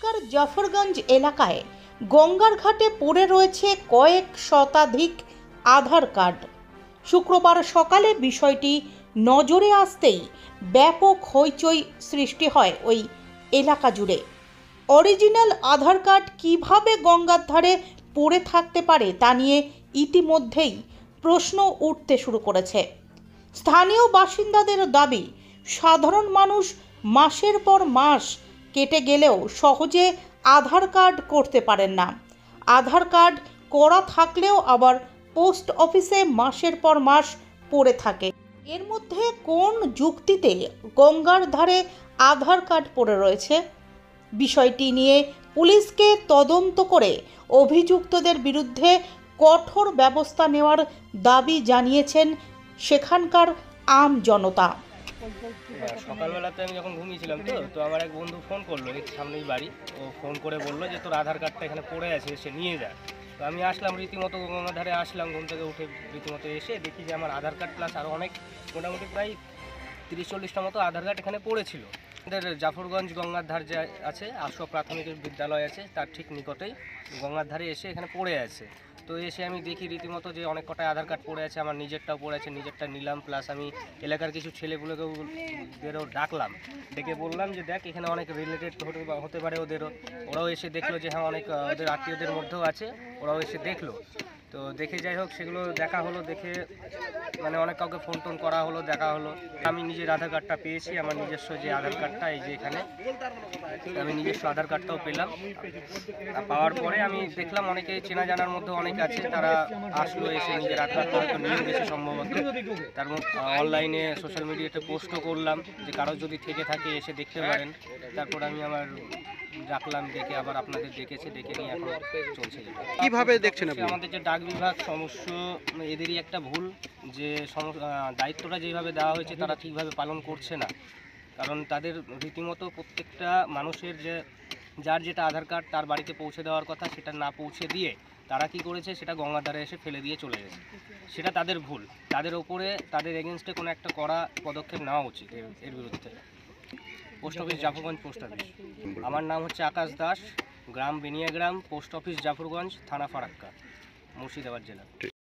ফারাক্কার জাফরগঞ্জ এলাকায় গঙ্গার ঘাটে পড়ে রয়েছে কয়েক শতাধিক আধার কার্ড। শুক্রবার সকালে বিষয়টি নজরে আসতেই ব্যাপক হইচই সৃষ্টি হয় ওই এলাকা জুড়ে। অরিজিনাল আধার কার্ড কিভাবে গঙ্গার ধারে পড়ে থাকতে পারে তা নিয়ে ইতিমধ্যেই প্রশ্ন উঠতে শুরু করেছে। স্থানীয় বাসিন্দাদের দাবি, সাধারণ মানুষ মাসের পর মাস কেটে গেলেও সহজে আধার কার্ড করতে পারেন না। আধার কার্ড করা থাকলেও আবার পোস্ট অফিসে মাসের পর মাস পড়ে থাকে। এর মধ্যে কোন যুক্তিতে গঙ্গার ধারে আধার কার্ড পড়ে রয়েছে? বিষয়টি নিয়ে পুলিশকে তদন্ত করে অভিযুক্তদের বিরুদ্ধে কঠোর ব্যবস্থা নেওয়ার দাবি জানিয়েছেন সেখানকার আম জনতা। সকালবেলাতে আমি যখন ঘুমিয়েছিলাম তো আমার এক বন্ধু ফোন করলো, এই সামনেই বাড়ি। ও ফোন করে বললো যে তোর আধার কার্ডটা এখানে পড়ে আছে, সে নিয়ে যায়। তো আমি আসলাম, রীতিমতো গঙ্গার ধারে আসলাম, ঘুম থেকে উঠে রীতিমতো এসে দেখি যে আমার আধার কার্ড প্লাস আরও অনেক, মোটামুটি প্রায় 30-40টা মতো আধার কার্ড এখানে পড়েছিল। আমাদের জাফরগঞ্জ গঙ্গার ধার যে আছে, আশোক প্রাথমিক বিদ্যালয় আছে, তার ঠিক নিকটেই গঙ্গার ধারে এসে এখানে পড়ে আছে। তো এসে আমি দেখি রীতিমতো যে অনেক কটায় আধার কার্ড পড়ে আছে, আমার নিজেরটাও পড়ে আছে, নিজেরটা নিলাম। প্লাস আমি এলাকার কিছু ছেলেগুলোকেও ডাকলাম, ডেকে বললাম যে দেখ এখানে অনেক রিলেটেড হতে পারে ওদেরও। ওরাও এসে দেখলো যে হ্যাঁ অনেক ওদের আত্মীয়দের মধ্যেও আছে, ওরাও এসে দেখলো। তো দেখে যাই হোক সেগুলো দেখা হলো, দেখে মানে অনেক কাউকে ফোন টোন করা হলো, দেখা হলো। আমি নিজের আধার কার্ডটা পেয়েছি, আমার নিজস্ব যে আধার কার্ডটা, এই যে এখানে আমি নিজস্ব আধার কার্ডটাও পেলাম। পাওয়ার পরে আমি দেখলাম অনেকে চেনা জানার মধ্যে অনেক আছে, তারা আসলো, এসে নিজের আধার কার্ডটা নিয়ে গেছে সম্ভবত। তার মধ্যে অনলাইনে সোশ্যাল মিডিয়াতে পোস্টও করলাম যে কারো যদি থেকে থাকে এসে দেখতে পারেন। তারপর আমি আমার ডাকলাম, ডেকে আবার আপনাদের ডেকেছে, ডেকে নিয়ে এখন চলছে। কিভাবে দেখছেন আপনি? আমাদের যে ডাক বিভাগ সমস্য, এদেরই একটা ভুল যে দায়িত্বটা যেভাবে দেওয়া হয়েছে তারা ঠিকভাবে পালন করছে না। কারণ তাদের রীতিমতো প্রত্যেকটা মানুষের যে যার যেটা আধার কার্ড তার বাড়িতে পৌঁছে দেওয়ার কথা, সেটা না পৌঁছে দিয়ে তারা কি করেছে, সেটা গঙ্গার ধারে এসে ফেলে দিয়ে চলে গেছে। সেটা তাদের ভুল, তাদের ওপরে তাদের এগেনস্টে কোনো একটা কড়া পদক্ষেপ নেওয়া উচিত এর বিরুদ্ধে। Post office Jafarganj post office. আমার নাম হচ্ছে আকাশ দাস, গ্রাম বেনিয়াগ্রাম, পোস্ট অফিস জাফরগঞ্জ, থানা ফারাক্কা, মুর্শিদাবাদ জেলা।